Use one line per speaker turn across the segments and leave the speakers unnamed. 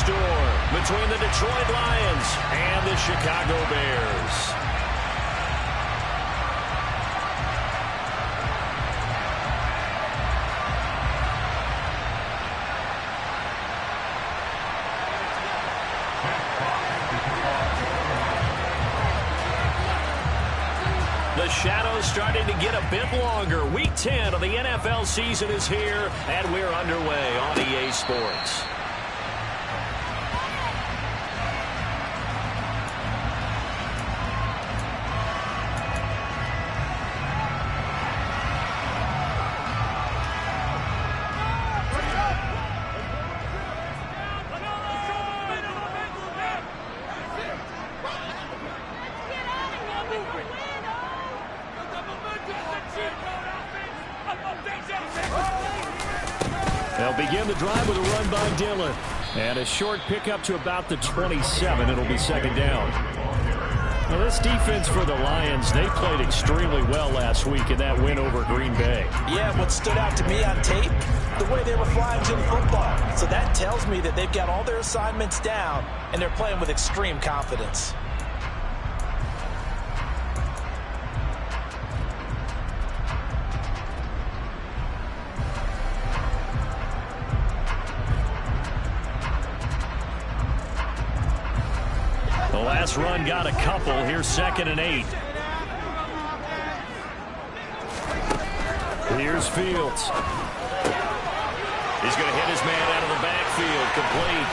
storm between the Detroit Lions and the Chicago Bears. The shadow's starting to get a bit longer. Week 10 of the NFL season is here, and we're underway on EA Sports. They'll begin the drive with a run by Dillon. And a short pickup to about the 27. It'll be second down. Now this defense for the Lions, they played extremely well last week in that win over Green Bay.
Yeah, what stood out to me on tape, the way they were flying to the football. So that tells me that they've got all their assignments down, and they're playing with extreme confidence.
The last run got a couple. Here's 2nd and 8. Here's Fields. He's going to hit his man out of the backfield. Complete.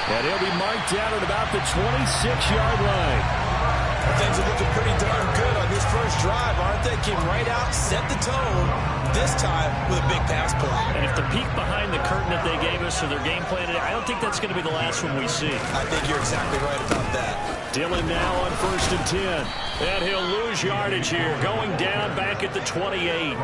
And he'll be marked down at about the 26-yard line.
Things are looking pretty darn good on this first drive, aren't they? Came right out, set the tone, this time with a big pass play.
And if the peek behind the curtain that they gave us for their game plan today, I don't think that's going to be the last one we see.
I think you're exactly right about that.
Dillon now on 1st and 10. And he'll lose yardage here, going down back at the 28.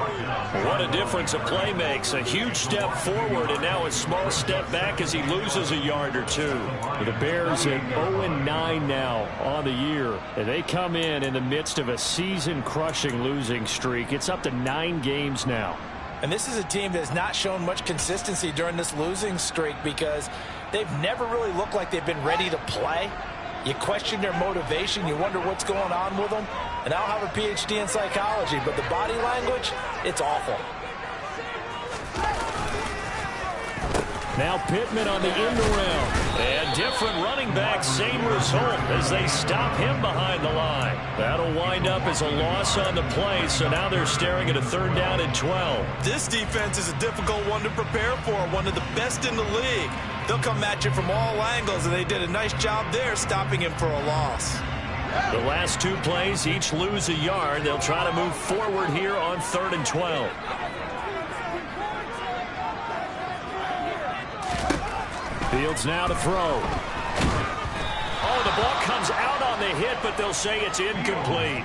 What a difference a play makes. A huge step forward and now a small step back as he loses a yard or two. The Bears at 0-9 now on the year. And they come in the midst of a season-crushing losing streak. It's up to 9 games now.
And this is a team that has not shown much consistency during this losing streak because they've never really looked like they've been ready to play. You question their motivation. You wonder what's going on with them. And I don't have a PhD in psychology, but the body language, it's awful.
Now Pittman on the end around. And different running back, same result as they stop him behind the line. That'll wind up as a loss on the play, so now they're staring at a 3rd down and 12.
This defense is a difficult one to prepare for, one of the best in the league. They'll come at you from all angles, and they did a nice job there stopping him for a loss.
The last 2 plays, each lose a yard. They'll try to move forward here on 3rd and 12. Fields now to throw. Oh, the ball comes out on the hit, but they'll say it's incomplete.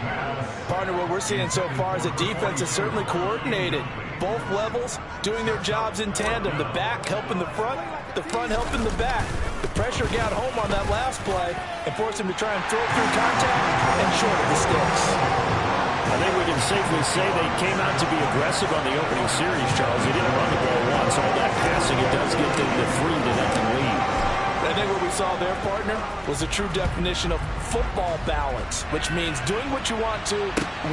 Partner, what we're seeing so far is the defense is certainly coordinated. Both levels doing their jobs in tandem. The back helping the front helping the back. The pressure got home on that last play and forced him to try and throw through contact and short of the sticks.
I think we can safely say they came out to be aggressive on the opening series, Charles. They didn't run the ball once. All that passing, it does get them the 3-0 lead.
I think what we saw there, partner, was a true definition of football balance, which means doing what you want to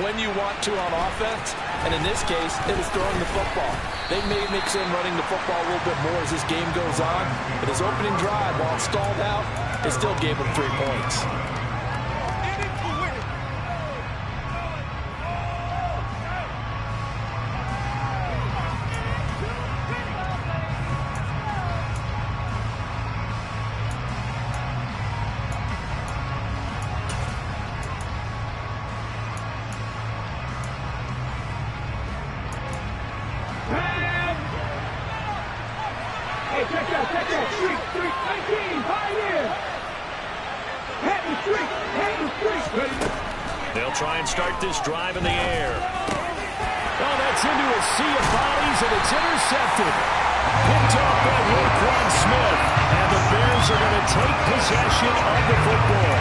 when you want to on offense. And in this case, it was throwing the football. They may mix in running the football a little bit more as this game goes on. But his opening drive, while it stalled out, it still gave him 3 points.
They'll try and start this drive in the air. Oh, that's into a sea of bodies, and it's intercepted. Picked off by Roquan Smith. And the Bears are going to take possession of the football.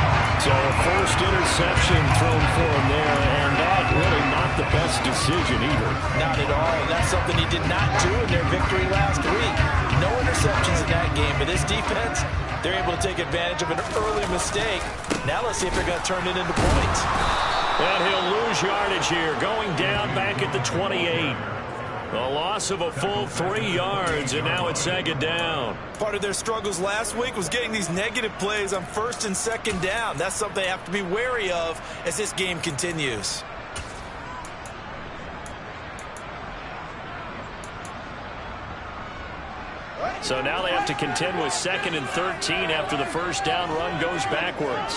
So first interception thrown for him there, and that really not the best decision either.
Not at all. And that's something he did not do in their victory last week. No interceptions in that game, but this defense, they're able to take advantage of an early mistake. Now let's see if they're going to turn it into points.
And he'll lose yardage here, going down back at the 28. A loss of a full 3 yards, and now it's second down.
Part of their struggles last week was getting these negative plays on first and second down. That's something they have to be wary of as this game continues.
So now they have to contend with 2nd and 13 after the first down run goes backwards.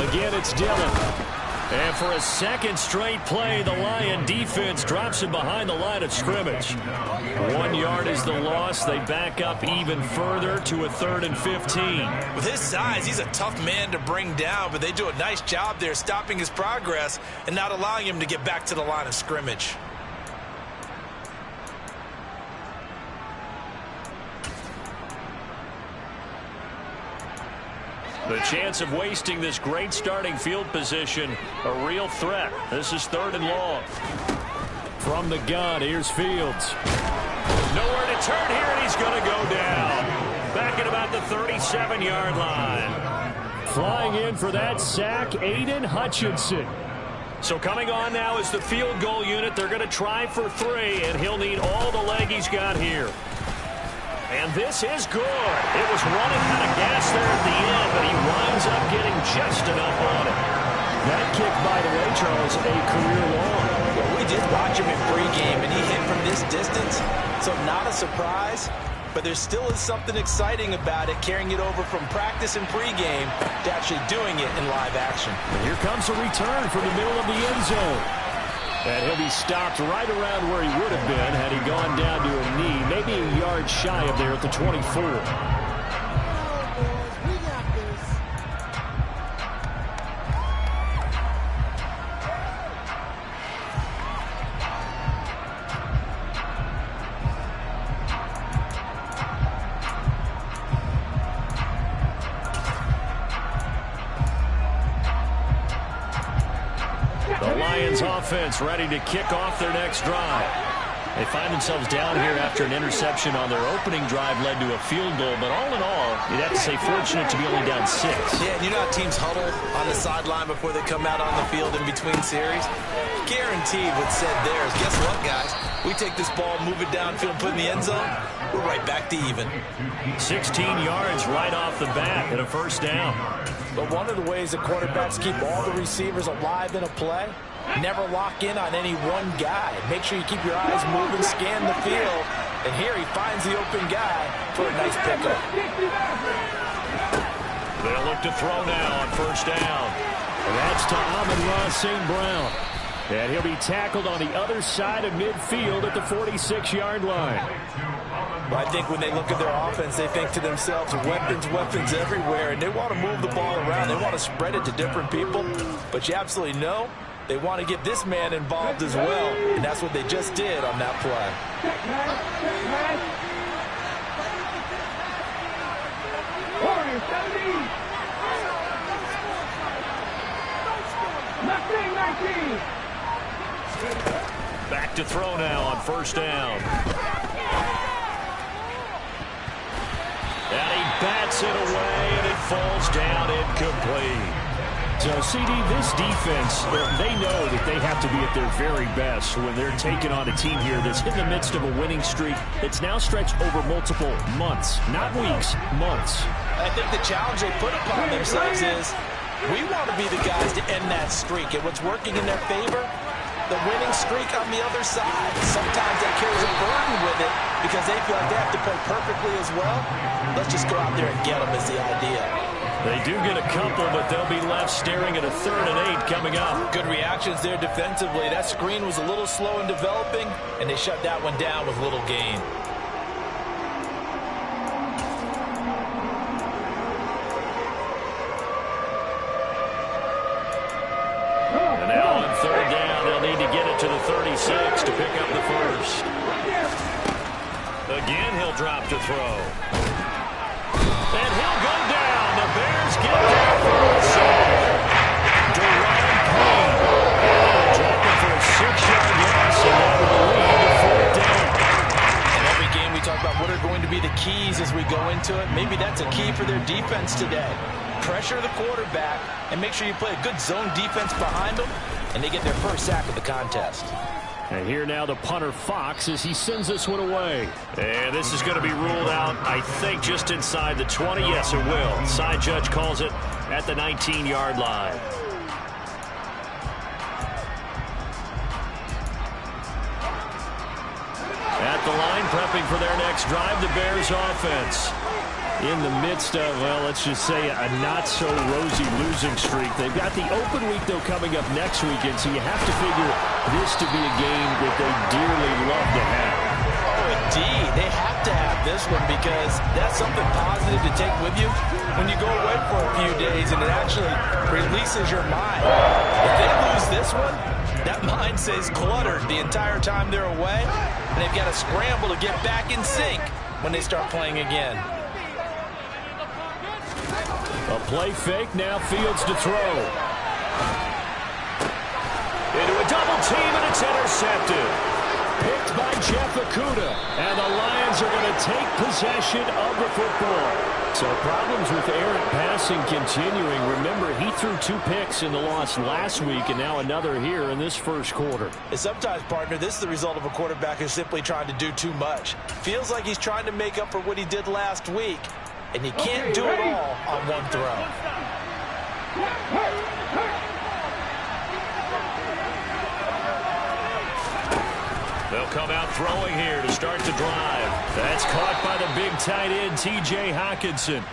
Again, it's Dillon. And for a second straight play, the Lion defense drops him behind the line of scrimmage. 1 yard is the loss. They back up even further to a 3rd and 15.
With his size, he's a tough man to bring down, but they do a nice job there stopping his progress and not allowing him to get back to the line of scrimmage.
The chance of wasting this great starting field position, a real threat. This is 3rd and long. From the gun, here's Fields. Nowhere to turn here, and he's going to go down. Back at about the 37-yard line. Flying in for that sack, Aiden Hutchinson. So coming on now is the field goal unit. They're going to try for 3, and he'll need all the leg he's got here. And this is good. It was running out of gas there at the end, but he winds up getting just enough on it. That kick, by the way, Charles, a career long.
Well, we did watch him in pregame, and he hit from this distance, so not a surprise. But there still is something exciting about it, carrying it over from practice and pregame to actually doing it in live action.
And here comes a return from the middle of the end zone. And he'll be stopped right around where he would have been had he gone down to a knee, maybe a yard shy of there at the 24. Offense ready to kick off their next drive. They find themselves down here after an interception on their opening drive led to a field goal, but all in all, you'd have to say fortunate to be only down 6.
Yeah, and you know how teams huddle on the sideline before they come out on the field in between series? Guaranteed what's said there is, guess what, guys? We take this ball, move it downfield, put it in the end zone, we're right back to even.
16 yards right off the bat and a first down.
But one of the ways the quarterbacks keep all the receivers alive in a play, never lock in on any one guy. Make sure you keep your eyes moving, scan the field, and here he finds the open guy for a nice pickup.
They'll look to throw now on first down. And that's to Amon-Ra St. Brown. And he'll be tackled on the other side of midfield at the 46-yard line.
Well, I think when they look at their offense, they think to themselves, weapons, weapons everywhere, and they want to move the ball around. They want to spread it to different people, but you absolutely know they want to get this man involved as well, and that's what they just did on that play.
Back to throw now on first down. And he bats it away, and it falls down incomplete. So, CD, this defense, they know that they have to be at their very best when they're taking on a team here that's in the midst of a winning streak that's now stretched over multiple months, not weeks, months.
I think the challenge they put upon themselves is we want to be the guys to end that streak. And what's working in their favor, the winning streak on the other side. Sometimes that carries a burden with it because they feel like they have to play perfectly as well. Let's just go out there and get them is the idea.
They do get a couple, but they'll be left staring at a 3rd and 8 coming up.
Good reactions there defensively. That screen was a little slow in developing, and they shut that one down with little gain.
And now on 3rd down, they'll need to get it to the 36 to pick up the first. Again, he'll drop to throw. And he'll go down.
the keys as we go into it. Maybe that's a key for their defense today. Pressure the quarterback and make sure you play a good zone defense behind them, and they get their first sack of the contest.
And here now the punter Fox as he sends this one away. And this is going to be ruled out, I think, just inside the 20. Yes, it will. Side judge calls it at the 19-yard line. At the line, prepping for their next drive, the Bears offense. In the midst of, well, let's just say a not-so-rosy losing streak. They've got the open week, though, coming up next weekend, so you have to figure this to be a game that they dearly love to have.
Oh, indeed. They have to have this one because that's something positive to take with you when you go away for a few days, and it actually releases your mind. If they lose this one, that mind stays cluttered the entire time they're away, and they've got to scramble to get back in sync when they start playing again.
A play fake, now Fields to throw. Into a double team, and it's intercepted. Picked by Jeff Okudah, and the Lions are going to take possession of the football. So problems with errant passing continuing. Remember, he threw 2 picks in the loss last week, and now another here in this first quarter.
And sometimes, partner, this is the result of a quarterback who's simply trying to do too much. Feels like he's trying to make up for what he did last week. And you can't do it all on one throw.
They'll come out throwing here to start the drive. That's caught by the big tight end, T.J. Hockenson.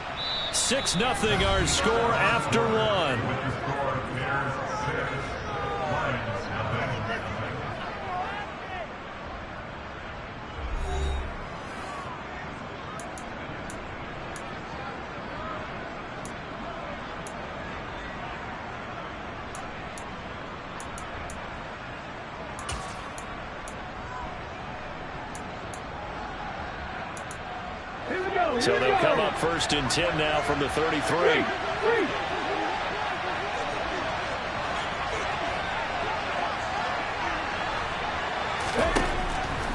6-0 our score after 1. So they'll come up 1st and 10 now from the 33.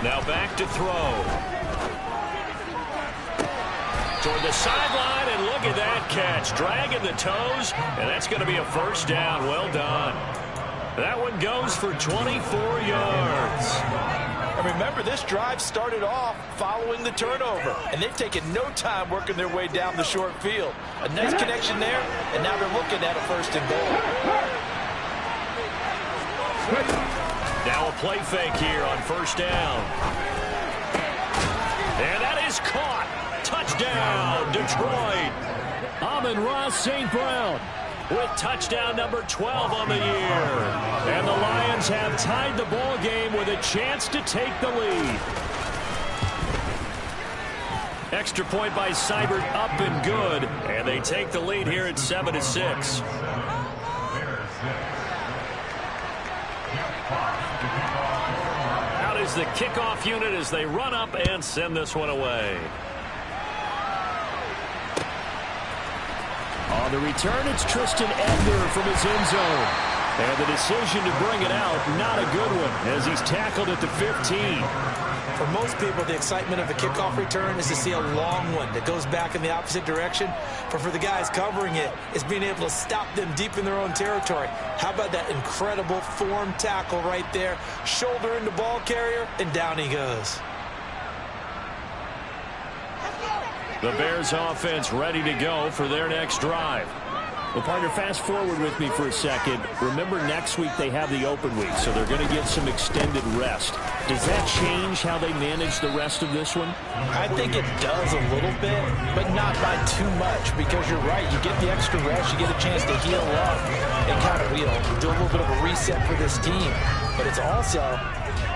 Now back to throw. Toward the sideline, and look at that catch. Dragging the toes, and that's going to be a first down. Well done. That one goes for 24 yards.
And remember, this drive started off following the turnover, and they've taken no time working their way down the short field. A nice connection there, and now they're looking at a 1st and goal.
Now a play fake here on 1st down. And that is caught. Touchdown, Detroit. Amon-Ra St. Brown with touchdown number 12 on the year. And the Lions have tied the ball game with a chance to take the lead. Extra point by Seibert, up and good. And they take the lead here at 7-6. Out is the kickoff unit as they run up and send this one away. On the return, it's Tristan Edgar from his end zone. And the decision to bring it out, not a good one, as he's tackled at the 15.
For most people, the excitement of the kickoff return is to see a long one that goes back in the opposite direction. But for the guys covering it, it's being able to stop them deep in their own territory. How about that incredible form tackle right there? Shoulder in the ball carrier, and down he goes.
The Bears offense ready to go for their next drive. Well, partner, fast forward with me for a second. Remember, next week they have the open week, so they're going to get some extended rest. Does that change how they manage the rest of this one?
I think it does a little bit, but not by too much, because you're right. You get the extra rest, you get a chance to heal up and kind of, do a little bit of a reset for this team. But it's also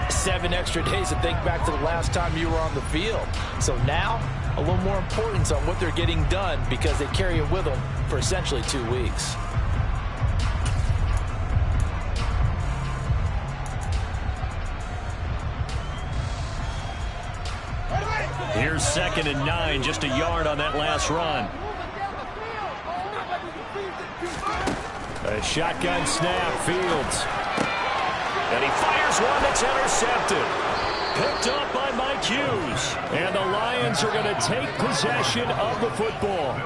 7 extra days to think back to the last time you were on the field. So now, a little more importance on what they're getting done because they carry it with them for essentially 2 weeks.
Here's 2nd and 9, just a yard on that last run. A shotgun snap, Fields. And he fires one that's intercepted. Picked up by Mike cues. And the Lions are going to take possession of the football.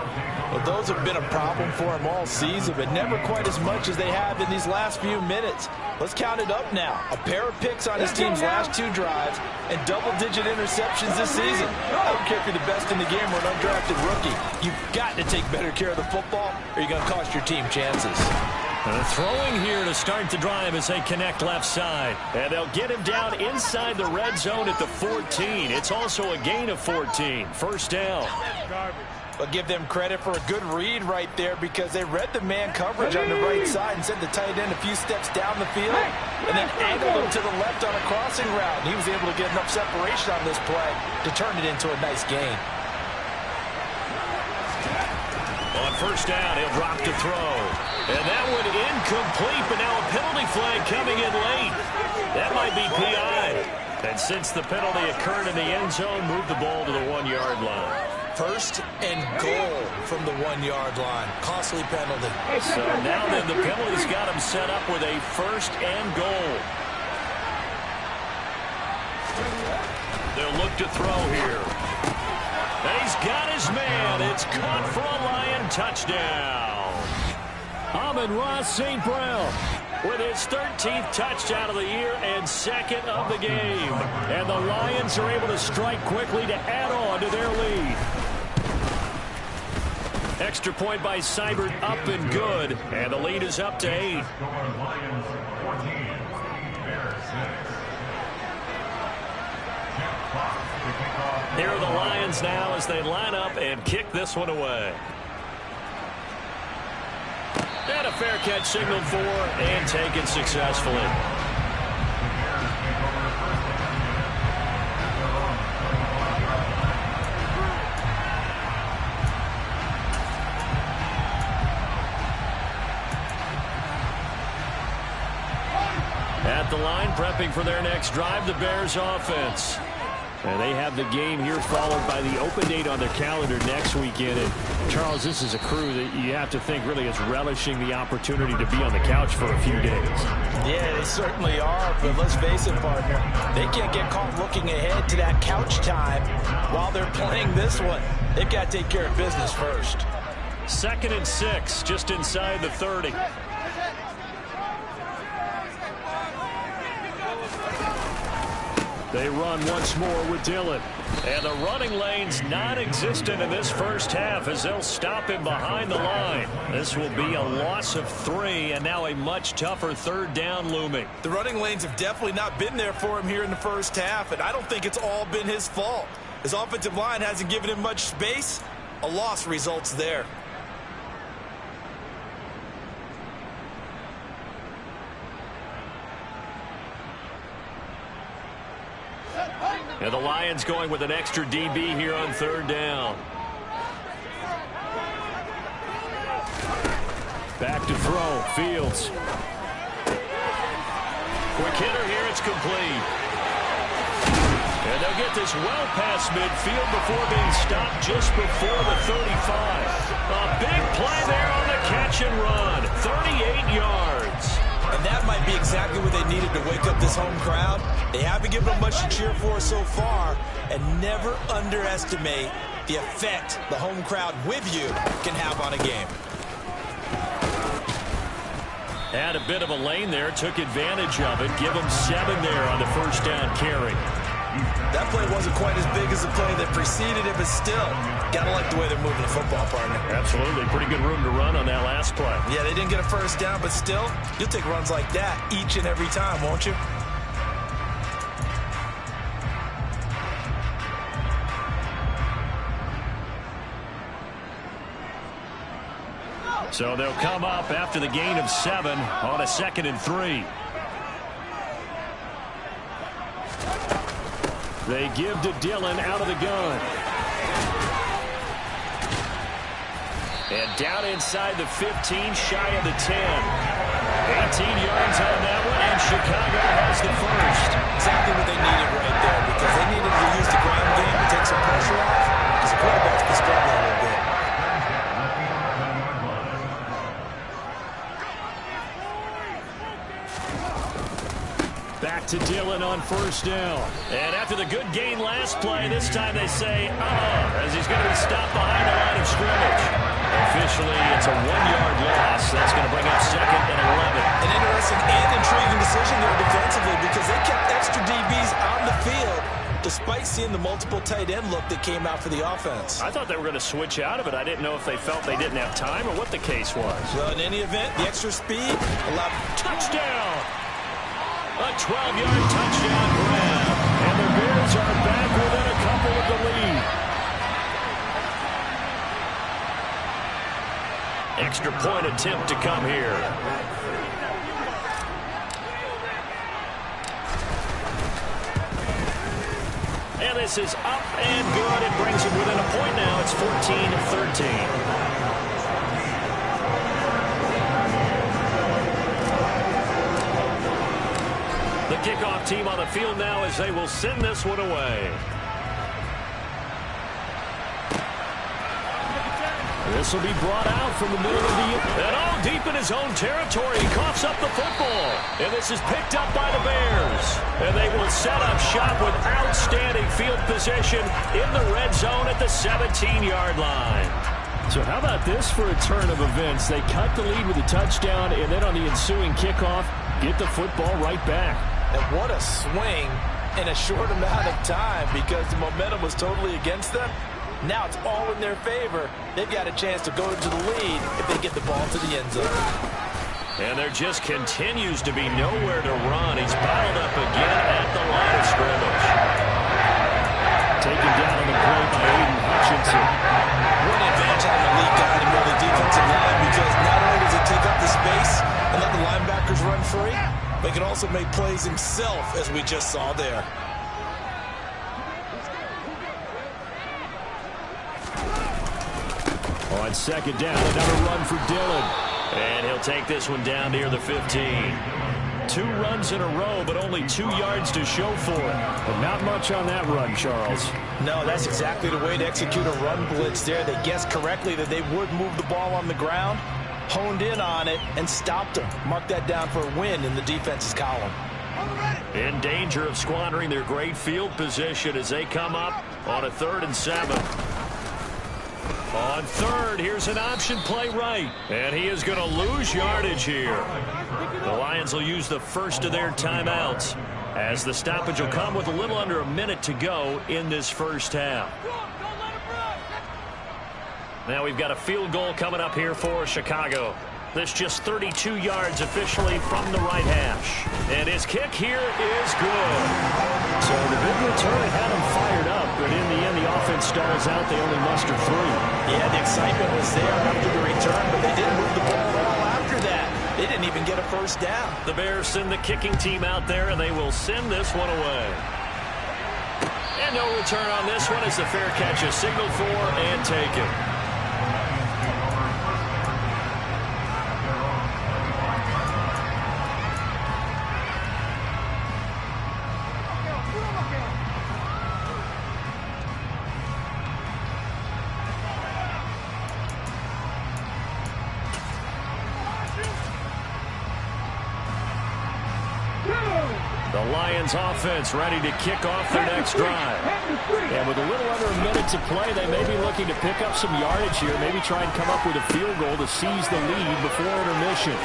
Well, those have been a problem for him all season, but never quite as much as they have in these last few minutes. Let's count it up now. A pair of picks on his team's last 2 drives and double-digit interceptions this season. I don't care if you're the best in the game or an undrafted rookie. You've got to take better care of the football or you're going to cost your team chances.
Throwing here to start the drive as they connect left side. And they'll get him down inside the red zone at the 14. It's also a gain of 14. First down.
But give them credit for a good read right there because they read the man coverage on the right side and sent the tight end a few steps down the field and then angled him to the left on a crossing route. And he was able to get enough separation on this play to turn it into a nice gain.
On first down, he'll drop to throw. And that one incomplete, but now a penalty flag coming in late. That might be PI. And since the penalty occurred in the end zone, move the ball to the 1-yard line.
First and goal from the 1-yard line. Costly penalty.
So now then the penalty's got him set up with a first and goal. They'll look to throw here. And he's got his man. It's caught for a Lion touchdown. Amon-Ra St. Brown with his 13th touchdown of the year and 2nd of the game. And the Lions are able to strike quickly to add on to their lead. Extra point by Seibert, up and good. And the lead is up to 8. Here are the Lions now as they line up and kick this one away. And a fair catch signaled for and taken successfully. At the line, prepping for their next drive, the Bears offense. And they have the game here followed by the open date on their calendar next weekend. And Charles, this is a crew that you have to think really is relishing the opportunity to be on the couch for a few days.
Yeah, they certainly are, but let's face it, partner. They can't get caught looking ahead to that couch time while they're playing this one. They've got to take care of business first.
2nd and 6, just inside the 30. They run once more with Dillon. And the running lane's non-existent in this first half as they'll stop him behind the line. This will be a loss of 3 and now a much tougher 3rd down looming.
The running lanes have definitely not been there for him here in the first half, and I don't think it's all been his fault. His offensive line hasn't given him much space. A loss results there.
And the Lions going with an extra DB here on 3rd down. Back to throw. Fields. Quick hitter here. It's complete. And they'll get this well past midfield before being stopped just before the 35. A big play there on the catch and run. 38 yards.
And that might be exactly what they needed to wake up this home crowd. They haven't given them much to cheer for so far. And never underestimate the effect the home crowd with you can have on a game.
Had a bit of a lane there, took advantage of it. Give them 7 there on the first down carry.
That play wasn't quite as big as the play that preceded it, but still, gotta like the way they're moving the football, partner.
Absolutely. Pretty good room to run on that last play.
Yeah, they didn't get a first down, but still, you'll take runs like that each and every time, won't you?
So they'll come up after the gain of 7 on a 2nd and 3. They give to Dillon out of the gun. And down inside the 15, shy of the 10. 18 yards on that one, and Chicago has the first.
Exactly what they needed right there, because they needed to use the ground game to take some pressure off, because the quarterback's been struggling a little bit.
Back to Dillon on first down. And after the good gain last play, this time they say, as he's going to be stopped behind the line of scrimmage. Officially, it's a 1-yard loss. That's going to bring up 2nd and 11.
An interesting and intriguing decision there defensively because they kept extra DBs on the field despite seeing the multiple tight end look that came out for the offense.
I thought they were going to switch out of it. I didn't know if they felt they didn't have time or what the case was.
Well, in any event, the extra speed allowed
touchdown. A 12-yard touchdown grab. And the Bears are back within a couple of the lead. Extra point attempt to come here. And this is up and good. It brings him within a point now. It's 14-13. The kickoff team on the field now as they will send this one away. This will be brought out from the middle of the and all deep in his own territory. He coughs up the football. And this is picked up by the Bears. And they will set up shop with outstanding field position in the red zone at the 17-yard line. So how about this for a turn of events? They cut the lead with a touchdown, and then on the ensuing kickoff, get the football right back.
And what a swing in a short amount of time because the momentum was totally against them. Now it's all in their favor. They've got a chance to go into the lead if they get the ball to the end zone.
And there just continues to be nowhere to run. He's bottled up again at the line of scrimmage. Taken down on the play by Aiden Hutchinson.
What an advantage having a lead guy in the early defensive line because not only does he take up the space and let the linebackers run free, but he can also make plays himself as we just saw there.
On second down, another run for Dillon. And he'll take this one down near the 15. 2 runs in a row, but only 2 yards to show for it. But not much on that run, Charles.
No, that's exactly the way to execute a run blitz there. They guessed correctly that they would move the ball on the ground, honed in on it, and stopped them. Mark that down for a win in the defense's column.
In danger of squandering their great field position as they come up on a 3rd and 7. On 3rd, here's an option play right. And he is going to lose yardage here. The Lions will use the first of their timeouts as the stoppage will come with a little under a minute to go in this first half. Now we've got a field goal coming up here for Chicago. This just 32 yards officially from the right hash. And his kick here is good. So the big return had him fired up, but in the end the offense stalls out. They only muster 3.
Yeah, the excitement was there after the return, but they didn't move the ball at all after that. They didn't even get a first down.
The Bears send the kicking team out there, and they will send this one away. And no return on this one as the fair catch is signaled for and taken. Offense ready to kick off their next drive. And with a little under a minute to play, they may be looking to pick up some yardage here, maybe try and come up with a field goal to seize the lead before intermission.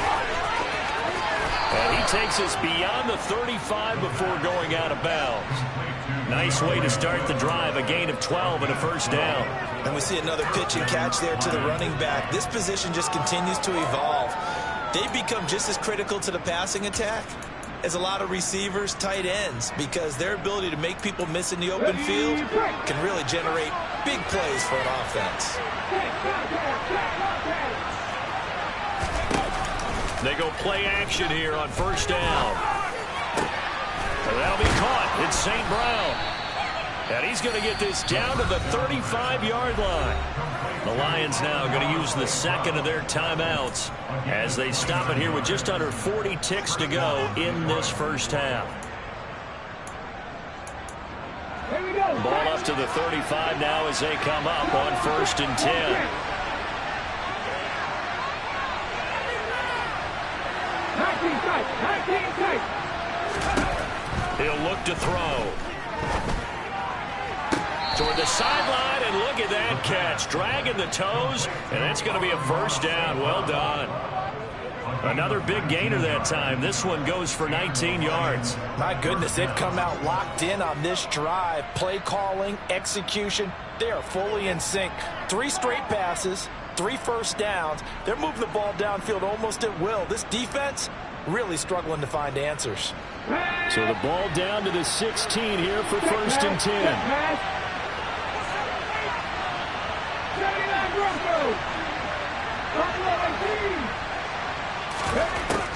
And he takes us beyond the 35 before going out of bounds. Nice way to start the drive, a gain of 12 and a first down.
And we see another pitch and catch there to the running back. This position just continues to evolve. They become just as critical to the passing attack as a lot of receivers, tight ends, because their ability to make people miss in the open field can really generate big plays for an offense.
They go play action here on first down. And that'll be caught. It's St. Brown. And he's going to get this down to the 35-yard line. The Lions now going to use the second of their timeouts as they stop it here with just under 40 ticks to go in this first half. Ball up to the 35 now as they come up on 1st and 10. He'll look to throw. Toward the sideline, and look at that catch. Dragging the toes, and that's going to be a first down. Well done. Another big gainer that time. This one goes for 19 yards.
My goodness, they've come out locked in on this drive. Play calling, execution, they are fully in sync. 3 straight passes, 3 first downs. They're moving the ball downfield almost at will. This defense really struggling to find answers.
So the ball down to the 16 here for first and 10.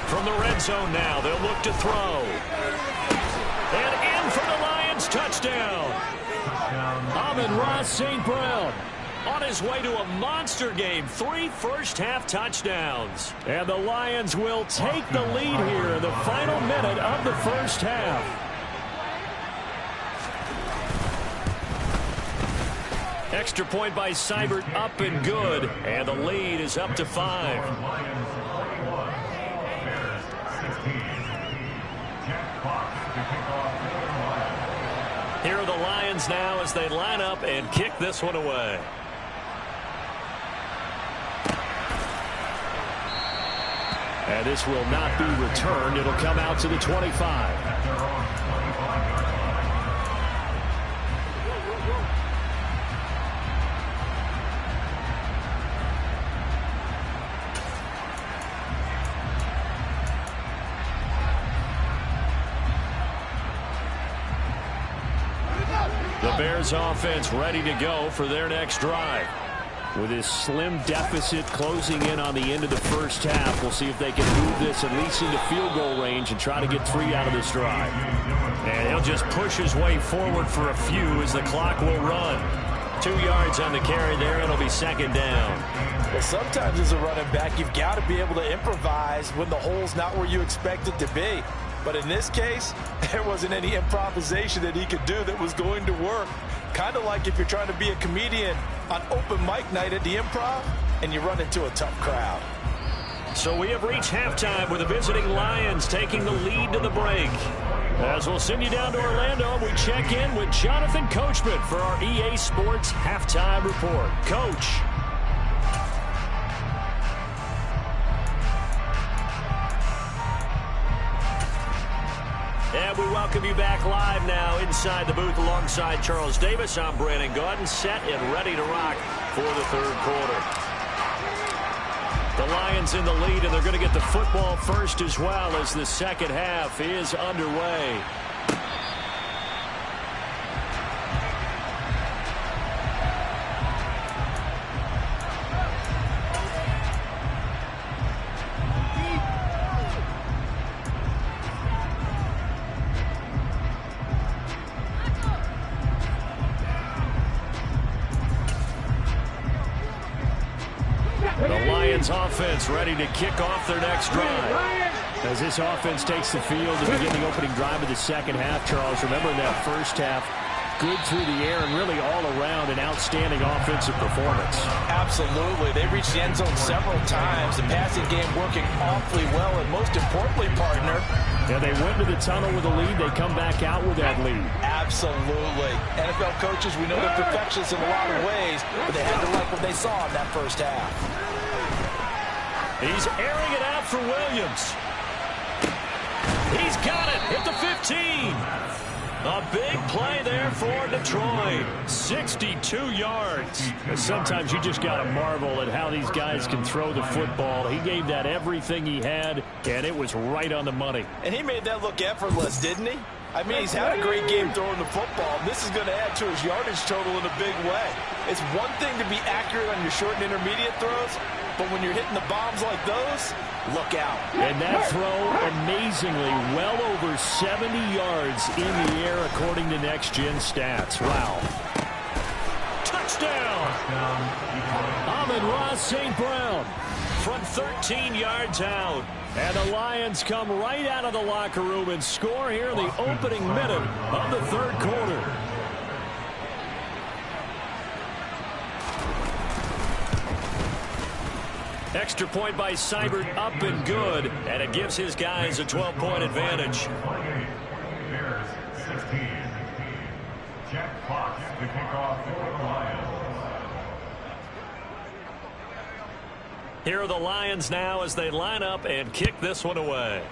From the red zone now, they'll look to throw. And in for the Lions, touchdown. Amon-Ra St. Brown on his way to a monster game. 3 first-half touchdowns. And the Lions will take the lead here in the final minute of the first half. Extra point by Seibert, up and good. And the lead is up to 5. Here are the Lions now as they line up and kick this one away. And this will not be returned. It'll come out to the 25. The Bears offense ready to go for their next drive. With this slim deficit closing in on the end of the first half, we'll see if they can move this at least into field goal range and try to get 3 out of this drive. And he'll just push his way forward for a few as the clock will run. 2 yards on the carry there, and it'll be second down.
Well, sometimes as a running back, you've got to be able to improvise when the hole's not where you expect it to be. But in this case, there wasn't any improvisation that he could do that was going to work. Kind of like if you're trying to be a comedian on open mic night at the Improv and you run into a tough crowd.
So we have reached halftime with the visiting Lions taking the lead to the break. As we'll send you down to Orlando, we check in with Jonathan Coachman for our EA Sports Halftime Report. Coach. And we welcome you back live now inside the booth alongside Charles Davis. I'm Brandon Gaudin, set and ready to rock for the third quarter. The Lions in the lead, and they're going to get the football first as well as the second half is underway. Offense ready to kick off their next drive. As this offense takes the field to begin the opening drive of the second half, Charles, remember in that first half, good through the air and really all around an outstanding offensive performance.
Absolutely. They reached the end zone several times. The passing game working awfully well, and most importantly, partner,
yeah, they went to the tunnel with a lead. They come back out with that lead.
Absolutely. NFL coaches, we know they're perfectionists in a lot of ways, but they had to like what they saw in that first half.
He's airing it out for Williams. He's got it at the 15. A big play there for Detroit. 62 yards. Sometimes you just got to marvel at how these guys can throw the football. He gave that everything he had, and it was right on the money.
And he made that look effortless, didn't he? I mean, he's had a great game throwing the football. This is going to add to his yardage total in a big way. It's one thing to be accurate on your short and intermediate throws, but when you're hitting the bombs like those, look out.
And that throw, amazingly, well over 70 yards in the air, according to Next Gen Stats. Wow. Touchdown! Amon-Ra St. Brown from 13 yards out. And the Lions come right out of the locker room and score here in the opening minute of the third quarter. Extra point by Seibert, up and good, and it gives his guys a 12-point advantage. Here are the Lions now as they line up and kick this one away.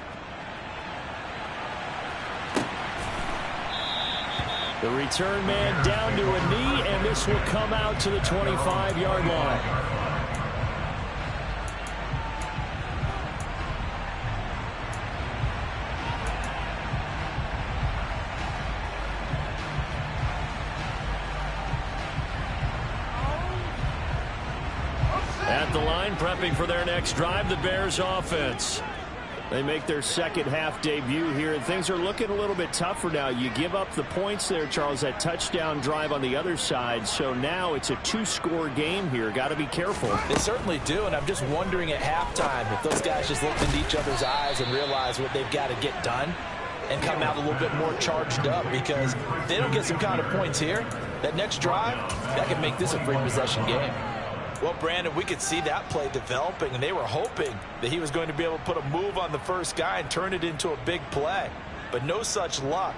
The return man down to a knee, and this will come out to the 25-yard line. At the line, prepping for their next drive, the Bears offense. They make their second half debut here, and things are looking a little bit tougher now. You give up the points there, Charles, that touchdown drive on the other side. So now it's a two-score game here. Got to be careful.
They certainly do, and I'm just wondering at halftime if those guys just looked into each other's eyes and realized what they've got to get done and come out a little bit more charged up, because if they don't get some kind of points here, that next drive, that could make this a free possession game. Well, Brandon, we could see that play developing, and they were hoping that he was going to be able to put a move on the first guy and turn it into a big play. But no such luck.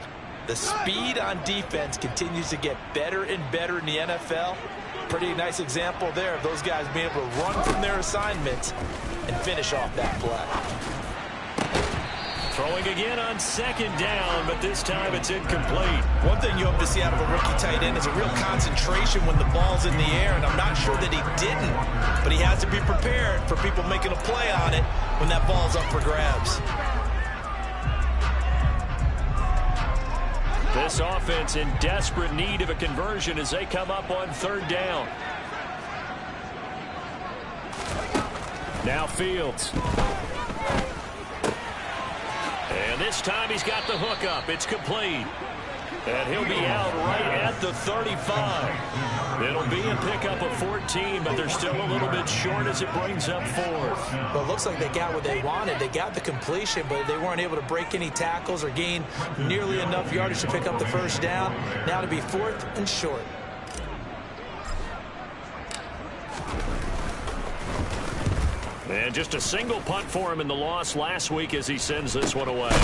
The speed on defense continues to get better and better in the NFL. Pretty nice example there of those guys being able to run from their assignments and finish off that play.
Throwing again on second down, but this time it's incomplete.
One thing you hope to see out of a rookie tight end is a real concentration when the ball's in the air, and I'm not sure that he didn't, but he has to be prepared for people making a play on it when that ball's up for grabs.
This offense in desperate need of a conversion as they come up on third down. Now Fields. And this time he's got the hook up. It's complete. And he'll be out right at the 35. It'll be a pickup of 14, but they're still a little bit short as it brings up fourth.
Well, it looks like they got what they wanted. They got the completion, but they weren't able to break any tackles or gain nearly enough yardage to pick up the first down. Now to be fourth and short.
And just a single punt for him in the loss last week as he sends this one away.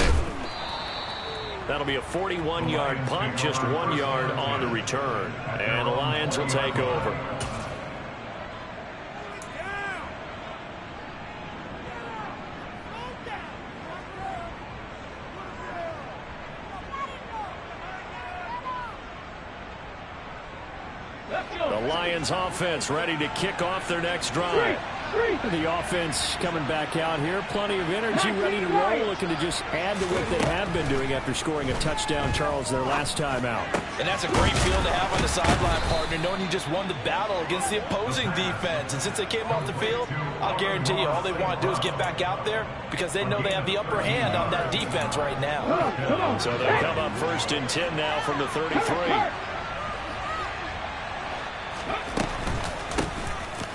That'll be a 41-yard punt, just 1 yard on the return. And the Lions will take over. The Lions offense ready to kick off their next drive. The offense coming back out here. Plenty of energy, ready to roll, looking to just add to what they have been doing after scoring a touchdown, Charles, their last time out.
And that's a great feel to have on the sideline, partner, knowing you just won the battle against the opposing defense. And since they came off the field, I'll guarantee you all they want to do is get back out there because they know they have the upper hand on that defense right now.
So they come up first and 10 now from the 33.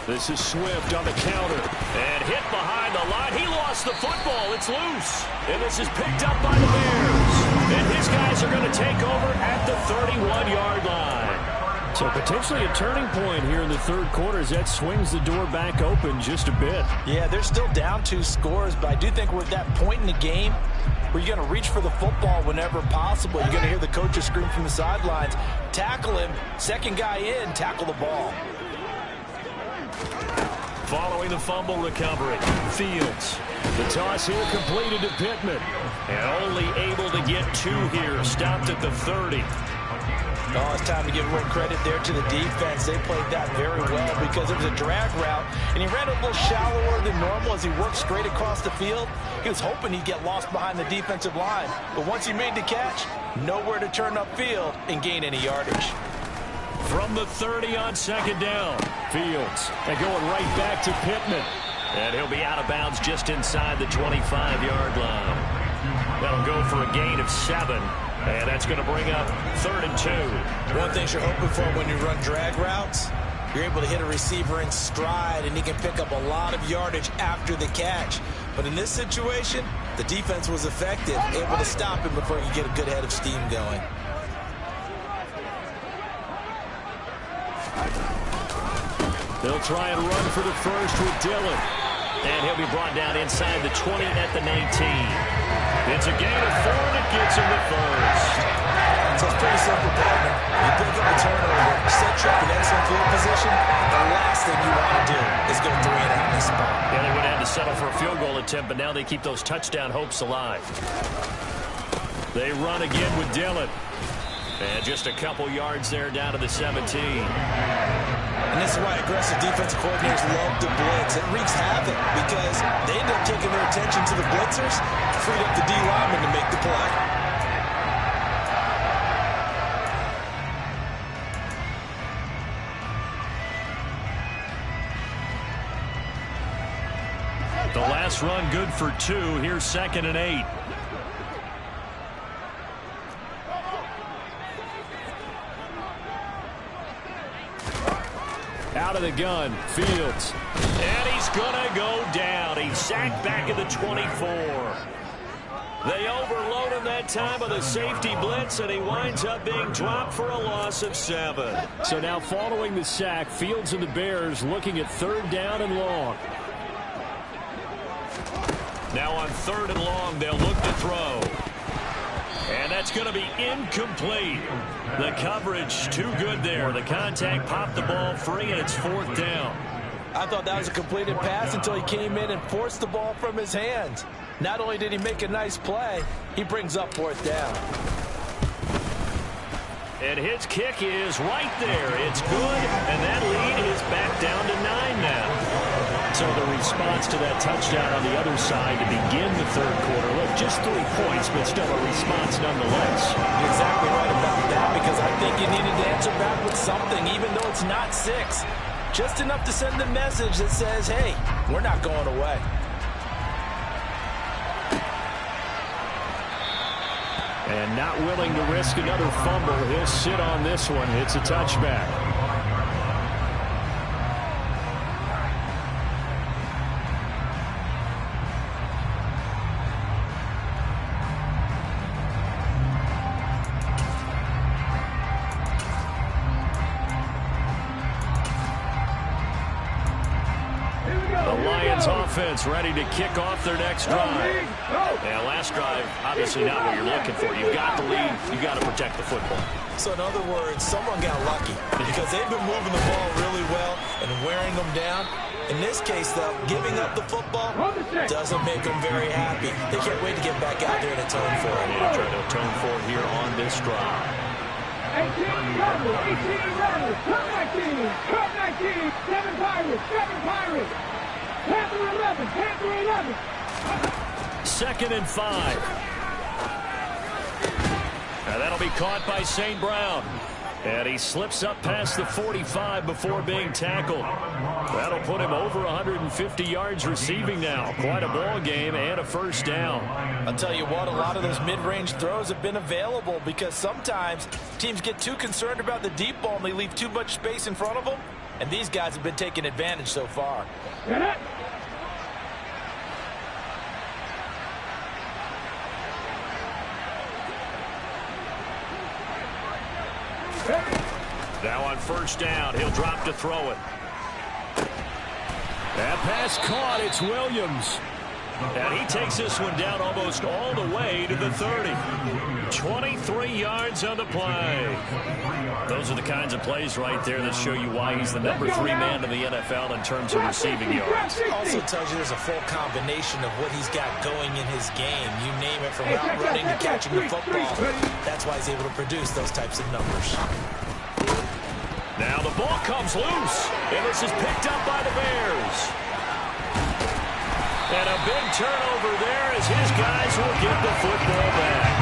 This is Swift on the counter. And hit behind the line. He lost the football. It's loose. And this is picked up by the Bears. And his guys are going to take over at the 31-yard line. So potentially a turning point here in the third quarter as that swings the door back open just a bit.
Yeah, they're still down 2 scores, but I do think we're at that point in the game where you're going to reach for the football whenever possible. You're going to hear the coaches scream from the sidelines. Tackle him. Second guy in, tackle the ball.
Following the fumble recovery, Fields. The toss here completed to Pittman. And only able to get 2 here. Stopped at the 30.
Oh, it's time to give a little credit there to the defense. They played that very well because it was a drag route, and he ran a little shallower than normal as he worked straight across the field. He was hoping he'd get lost behind the defensive line. But once he made the catch, nowhere to turn upfield and gain any yardage.
From the 30 on second down, Fields. And going right back to Pittman. And he'll be out of bounds just inside the 25-yard line. That'll go for a gain of 7. And that's going to bring up 3rd and 2.
One thing you're hoping for when you run drag routes, you're able to hit a receiver in stride, and he can pick up a lot of yardage after the catch. But in this situation, the defense was effective, able to stop him before you get a good head of steam going.
They'll try and run for the first with Dillon. And he'll be brought down inside the 20 at the 19. It's a gain of 4, and it gets him the first.
So it's pretty simple, partner. You pick up a turnover, set you up in excellent field position. The last thing you want to do is go 3 and out in this spot.
Yeah, they would have to settle for a field goal attempt, but now they keep those touchdown hopes alive. They run again with Dillon. And just a couple yards there down to the 17.
And this is why aggressive defensive coordinators love to blitz. It wreaks havoc because they end up taking their attention to the blitzers, freed up the D lineman to make the play.
The last run good for 2. Here's 2nd and 8. Out of the gun, Fields. And he's going to go down. He's sacked back at the 24. They overload him that time with a safety blitz, and he winds up being dropped for a loss of 7. So now following the sack, Fields and the Bears looking at 3rd down and long. Now on 3rd and long, they'll look to throw. And that's going to be incomplete. The coverage too good there. The contact popped the ball free, and it's 4th down.
I thought that was a completed pass until he came in and forced the ball from his hands. Not only did he make a nice play, he brings up 4th down.
And his kick is right there. It's good, and that lead is back down to 9 now. So the response to that touchdown on the other side to begin the 3rd quarter. Look, just 3 points, but still a response nonetheless.
You're exactly right about that, because I think you needed to answer back with something, even though it's not 6. Just enough to send a message that says, hey, we're not going away.
And not willing to risk another fumble. He'll sit on this one. It's a touchback. Offense ready to kick off their next drive. Yeah, last drive, obviously not what you're looking for. You've got the lead. You've got to protect the football.
So in other words, someone got lucky because they've been moving the ball really well and wearing them down. In this case, though, giving up the football doesn't make them very happy. They can't wait to get back out there and atone for it.
Yeah, try to atone for it here on this drive.
18 Rebels, 18 Rebels, come 19, come 19, 7 Pirates, 7 Pirates. Panther 11, Panther 11.
2nd and 5. And that'll be caught by St. Brown. And he slips up past the 45 before being tackled. That'll put him over 150 yards receiving now. Quite a ball game and a 1st down.
I'll tell you what, a lot of those mid-range throws have been available because sometimes teams get too concerned about the deep ball and they leave too much space in front of them. And these guys have been taking advantage so far.
Now on 1st down, he'll drop to throw it. That pass caught. It's Williams. And he takes this one down almost all the way to the 30. 23 yards on the play. Those are the kinds of plays right there that show you why he's the number 3 man in the NFL in terms of receiving yards.
Also tells you there's a full combination of what he's got going in his game. You name it, from route running to catching the football. That's why he's able to produce those types of numbers.
Now the ball comes loose, and this is picked up by the Bears. And a big turnover there as his guys will get the football back.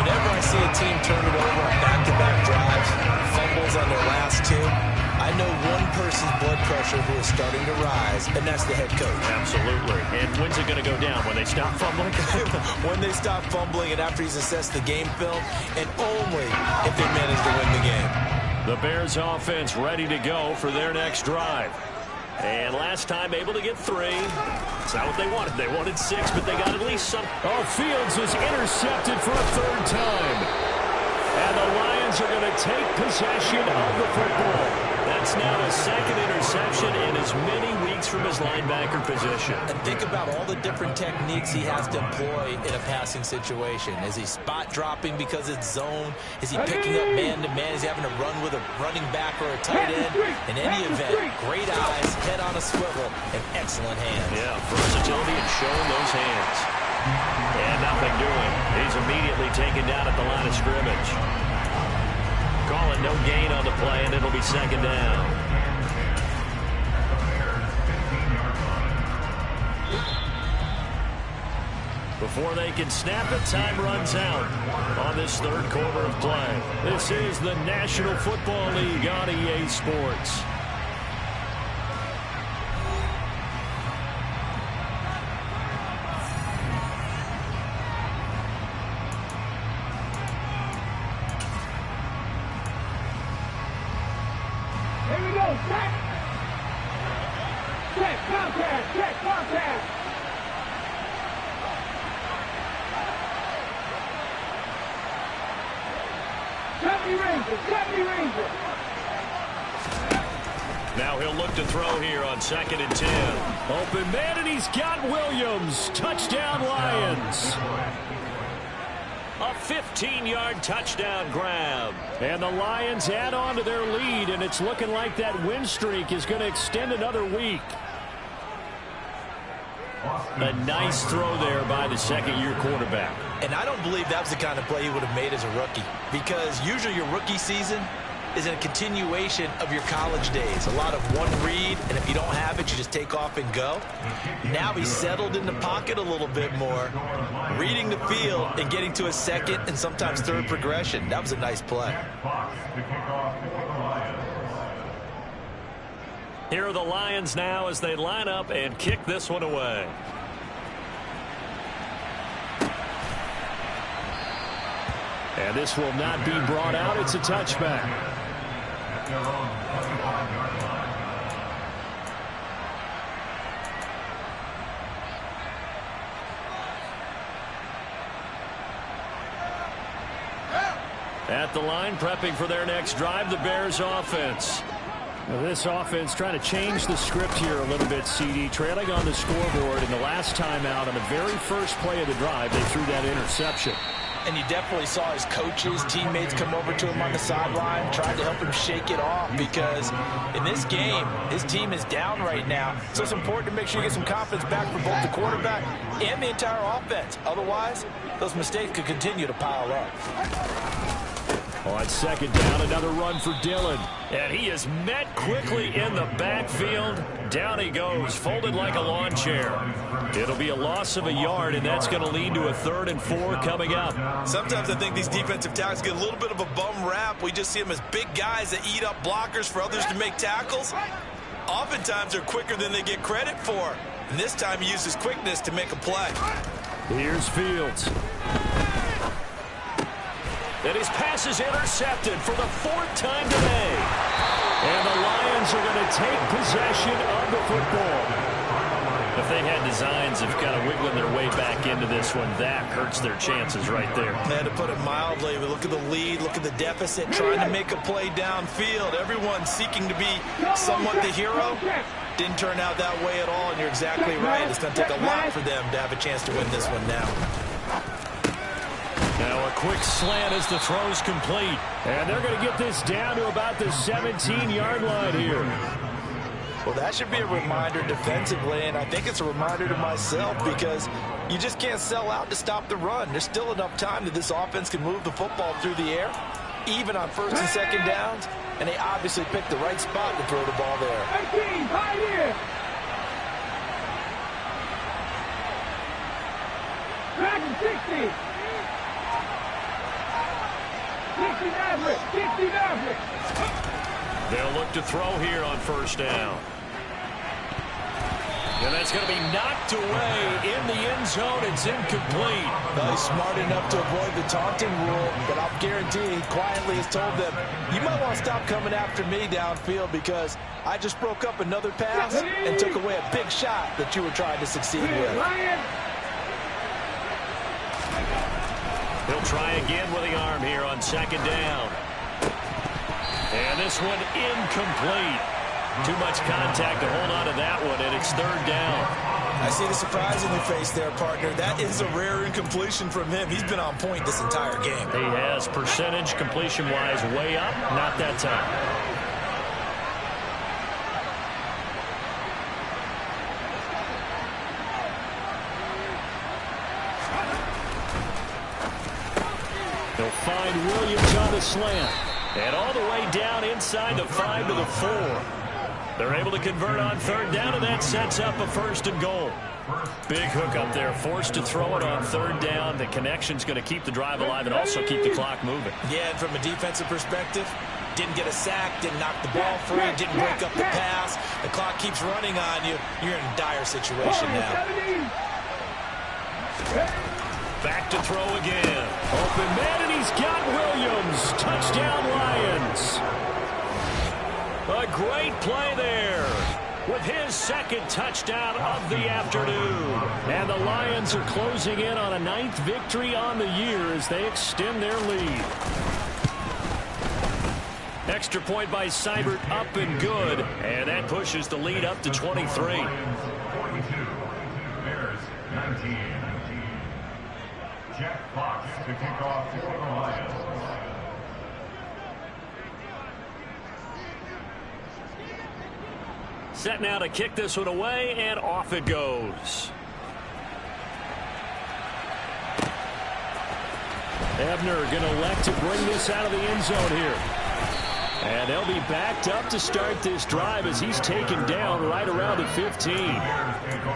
Whenever I see a team turn it over on back-to-back drives, fumbles on their last 2, I know one person's blood pressure who is starting to rise, and that's the head coach.
Absolutely. And when's it going to go down? When they stop fumbling?
When they stop fumbling and after he's assessed the game film, and only if they manage to win the game.
The Bears offense ready to go for their next drive. And last time able to get 3. It's not what they wanted. They wanted 6, but they got at least some. Oh, Fields is intercepted for a 3rd time. And the Lions are going to take possession of the football. That's now his 2nd interception in as many weeks from his linebacker position.
And think about all the different techniques he has to employ in a passing situation. Is he spot dropping because it's zone? Is he picking up man-to-man? Is he having to run with a running back or a tight end? In any event, great eyes, head on a swivel, and excellent hands.
Yeah, versatility and showing those hands. And nothing doing. He's immediately taken down at the line of scrimmage. Calling no gain on the play, and it'll be second down. Before they can snap it, time runs out on this third quarter of play. This is the National Football League on EA Sports.
Here we go, check! Check, contact, check, contact!
Now he'll look to throw here on 2nd and 10. Open man, and he's got Williams. Touchdown, Lions. A 15-yard touchdown grab. And the Lions add on to their lead, and it's looking like that win streak is going to extend another week. A nice throw there by the second-year quarterback.
And I don't believe that was the kind of play he would have made as a rookie, because usually your rookie season is a continuation of your college days. A lot of one read, and if you don't have it, you just take off and go. Now he's settled in the pocket a little bit more, reading the field and getting to a second and sometimes third progression. That was a nice play.
Here are the Lions now as they line up and kick this one away. And this will not be brought out. It's a touchback. At the line, prepping for their next drive, the Bears offense. Well, this offense trying to change the script here a little bit, CD. Trailing on the scoreboard in the last time out on the very first play of the drive, they threw that interception.
And you definitely saw his coaches, teammates come over to him on the sideline, trying to help him shake it off, because in this game, his team is down right now. So it's important to make sure you get some confidence back for both the quarterback and the entire offense. Otherwise, those mistakes could continue to pile up.
On 2nd down, another run for Dillon. And he is met quickly in the backfield. Down he goes, folded like a lawn chair. It'll be a loss of a yard, and that's going to lead to a 3rd and 4 coming up.
Sometimes I think these defensive tackles get a little bit of a bum rap. We just see them as big guys that eat up blockers for others to make tackles. Oftentimes they're quicker than they get credit for. And this time he uses quickness to make a play.
Here's Fields. And his pass is intercepted for the 4th time today. And the Lions are going to take possession of the football. If they had designs of kind of wiggling their way back into this one, that hurts their chances right there.
Man, to put it mildly, we look at the lead, look at the deficit, trying to make a play downfield. Everyone seeking to be somewhat the hero. Didn't turn out that way at all, and you're exactly right. It's going to take a lot for them to have a chance to win this one now.
Now a quick slant as the throw's complete. And they're going to get this down to about the 17-yard line here.
Well, that should be a reminder defensively, and I think it's a reminder to myself, because you just can't sell out to stop the run. There's still enough time that this offense can move the football through the air, even on 1st and 2nd downs, and they obviously picked the right spot to throw the ball there.
18, right here. Dragon 60. 60 Maverick, 60 Maverick.
They'll look to throw here on 1st down. And that's going to be knocked away in the end zone. It's incomplete.
Well, he's smart enough to avoid the taunting rule, but I'll guarantee he quietly has told them, you might want to stop coming after me downfield, because I just broke up another pass and took away a big shot that you were trying to succeed with.
He'll try again with the arm here on 2nd down. And this one incomplete. Too much contact to hold on to that one, and it's third down.
I see the surprise in your face there, partner. That is a rare incompletion from him. He's been on point this entire game.
He has percentage completion-wise way up. Not that time. They'll find Williams on the slant. And all the way down inside the 5 to the 4. They're able to convert on third down, and that sets up a 1st and goal. Big hook up there, forced to throw it on third down. The connection's going to keep the drive alive and also keep the clock moving.
Yeah, and from a defensive perspective, didn't get a sack, didn't knock the ball free, didn't break up the pass. The clock keeps running on you. You're in a dire situation now.
Back to throw again. Open man, and he's got Williams. Touchdown, Lions. A great play there with his 2nd touchdown of the afternoon. And the Lions are closing in on a 9th victory on the year as they extend their lead. Extra point by Seibert, up and good. And that pushes the lead up to 23.
42, Bears 19. Jack Fox to kick off for the Lions.
Set now to kick this one away, and off it goes. Ebner going to elect to bring this out of the end zone here. And they'll be backed up to start this drive as he's taken down right around the 15.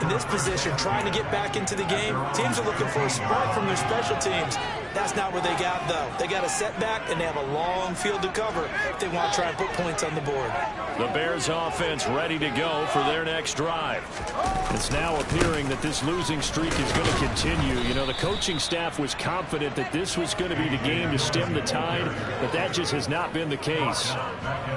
In this position, trying to get back into the game, teams are looking for a spark from their special teams. That's not what they got, though. They got a setback, and they have a long field to cover if they want to try and put points on the board.
The Bears offense ready to go for their next drive. It's now appearing that this losing streak is going to continue. You know, the coaching staff was confident that this was going to be the game to stem the tide, but that just has not been the case.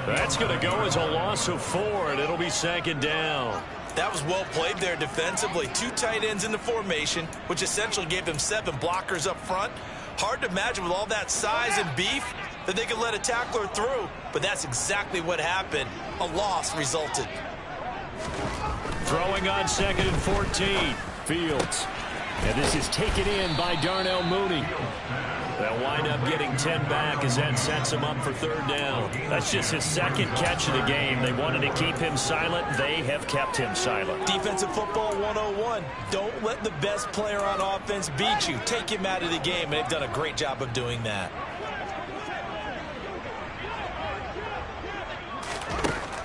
That's going to go as a loss of 4, and it'll be 2nd down.
That was well played there defensively. 2 tight ends in the formation, which essentially gave them 7 blockers up front. Hard to imagine with all that size and beef that they could let a tackler through, but that's exactly what happened. A loss resulted.
Throwing on 2nd and 14. Fields. And this is taken in by Darnell Mooney. They'll wind up getting 10 back as that sets him up for 3rd down. That's just his 2nd catch of the game. They wanted to keep him silent. They have kept him silent.
Defensive football 101. Don't let the best player on offense beat you. Take him out of the game, and they've done a great job of doing that.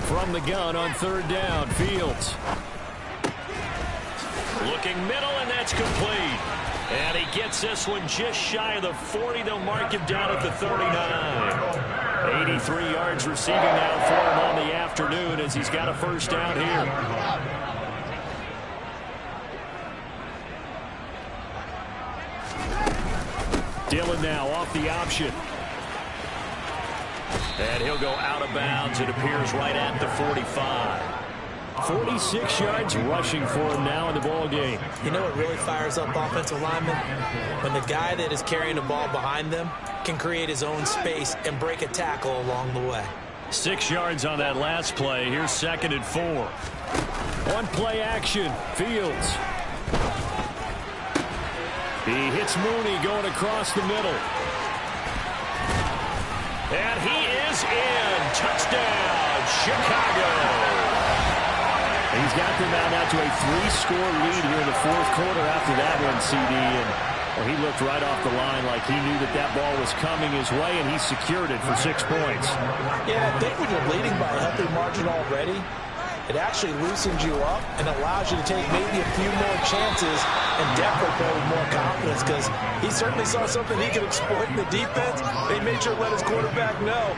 From the gun on 3rd down, Fields. Looking middle, and that's complete. And he gets this one just shy of the 40. They'll mark him down at the 39. 83 yards receiving now for him on the afternoon as he's got a 1st down here. Dillon now off the option. And he'll go out of bounds. It appears right at the 45. 46 yards rushing for him now in the ball game.
You know what really fires up offensive linemen? When the guy that is carrying the ball behind them can create his own space and break a tackle along the way.
6 yards on that last play. Here's 2nd and 4. One play action. Fields. He hits Mooney going across the middle. And he is in. Touchdown, Chicago. He's got them out to a 3-score lead here in the 4th quarter after that one, CD. And well, he looked right off the line like he knew that ball was coming his way, and he secured it for 6 points.
Yeah, I think when you're leading by a healthy margin already, it actually loosens you up and allows you to take maybe a few more chances and definitely play with more confidence, because he certainly saw something he could exploit in the defense. He made sure to let his quarterback know,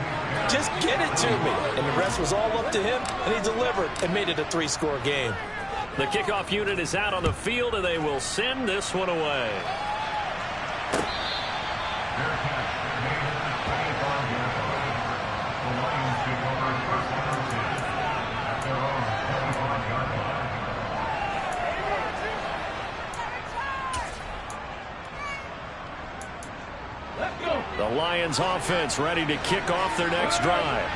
just get it to me. And the rest was all up to him, and he delivered and made it a 3-score game.
The kickoff unit is out on the field, and they will send this one away. The Lions offense ready to kick off their next drive.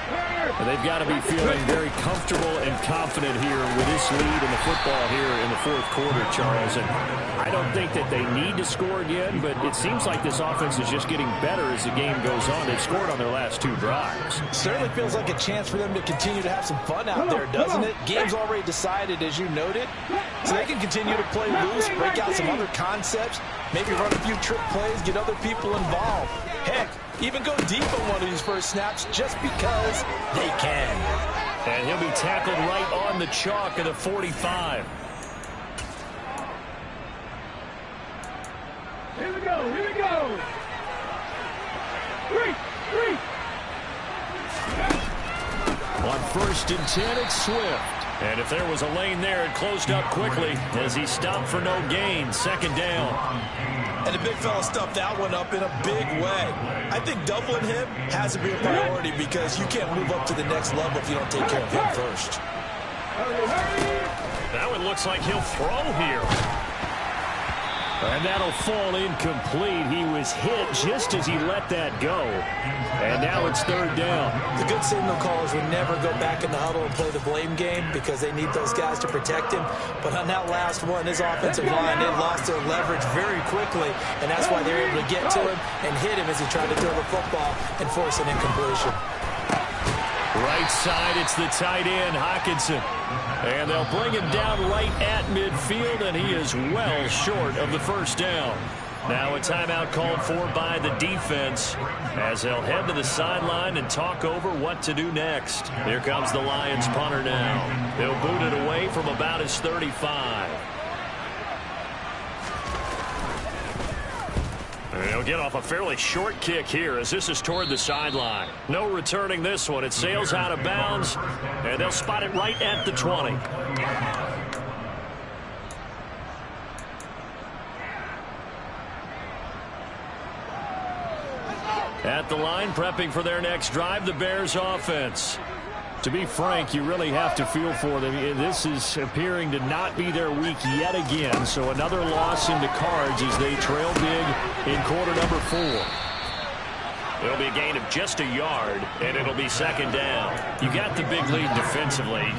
And they've got to be feeling very comfortable and confident here with this lead in the football here in the fourth quarter, Charles. And I don't think that they need to score again, but it seems like this offense is just getting better as the game goes on. They've scored on their last 2 drives.
Certainly feels like a chance for them to continue to have some fun out there, doesn't it? Game's already decided, as you noted, so they can continue to play loose, break out some other concepts, maybe run a few trick plays, get other people involved. Heck, even go deep on one of these first snaps just because they can.
And he'll be tackled right on the chalk at the 45.
Here we go, here we go. 3.
On 1st and 10, it's Swift. And if there was a lane there, it closed up quickly as he stopped for no gain. 2nd down.
And the big fella stuffed that one up in a big way. I think doubling him has to be a priority because you can't move up to the next level if you don't take care of him first.
That one looks like he'll throw here. And that'll fall incomplete. He was hit just as he let that go. And now it's 3rd down.
The good signal callers would never go back in the huddle and play the blame game because they need those guys to protect him. But on that last one, his offensive line, they lost their leverage very quickly. And that's why they're able to get to him and hit him as he tried to throw the football and force an incompletion.
Right side, it's the tight end, Hockenson. And they'll bring him down right at midfield, and he is well short of the 1st down. Now a timeout called for by the defense as they'll head to the sideline and talk over what to do next. Here comes the Lions punter now. They'll boot it away from about his 35. They'll get off a fairly short kick here as this is toward the sideline. No returning this one. It sails out of bounds, and they'll spot it right at the 20. At the line, prepping for their next drive, the Bears offense. To be frank, you really have to feel for them. This is appearing to not be their week yet again. So another loss in the cards as they trail big in quarter number 4. It'll be a gain of just a yard, and it'll be 2nd down. You got the big lead defensively.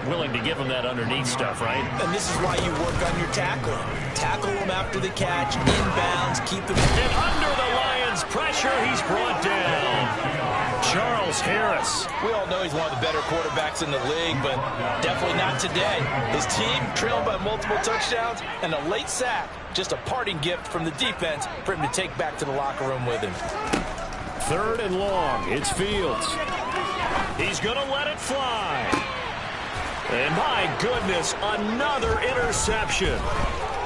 Willing to give them that underneath stuff, right?
And this is why you work on your tackling. Tackle them after the catch, inbounds, keep them.
And under the Lions' pressure, he's brought down. Charles Harris.
We all know he's one of the better quarterbacks in the league, but definitely not today. His team trailed by multiple touchdowns and a late sack. Just a parting gift from the defense for him to take back to the locker room with him.
3rd and long. It's Fields. He's going to let it fly. And my goodness, another interception.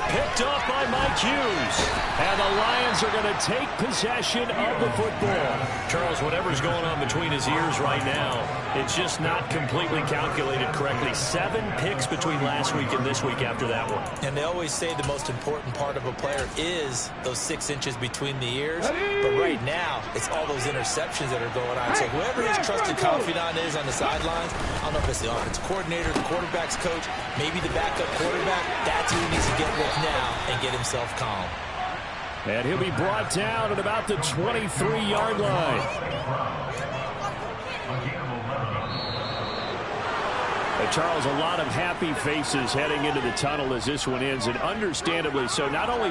Picked up by Mike Hughes. And the Lions are going to take possession of the football. Charles, whatever's going on between his ears right now, it's just not completely calculated correctly. 7 picks between last week and this week after that one.
And they always say the most important part of a player is those 6 inches between the ears. But right now, it's all those interceptions that are going on. So whoever his trusted confidant is on the sidelines, I don't know if it's the offensive coordinator, the quarterback's coach, maybe the backup quarterback, that's who he needs to get with now and get himself calm.
And he'll be brought down at about the 23-yard line. Charles, a lot of happy faces heading into the tunnel as this one ends, and understandably so. Not only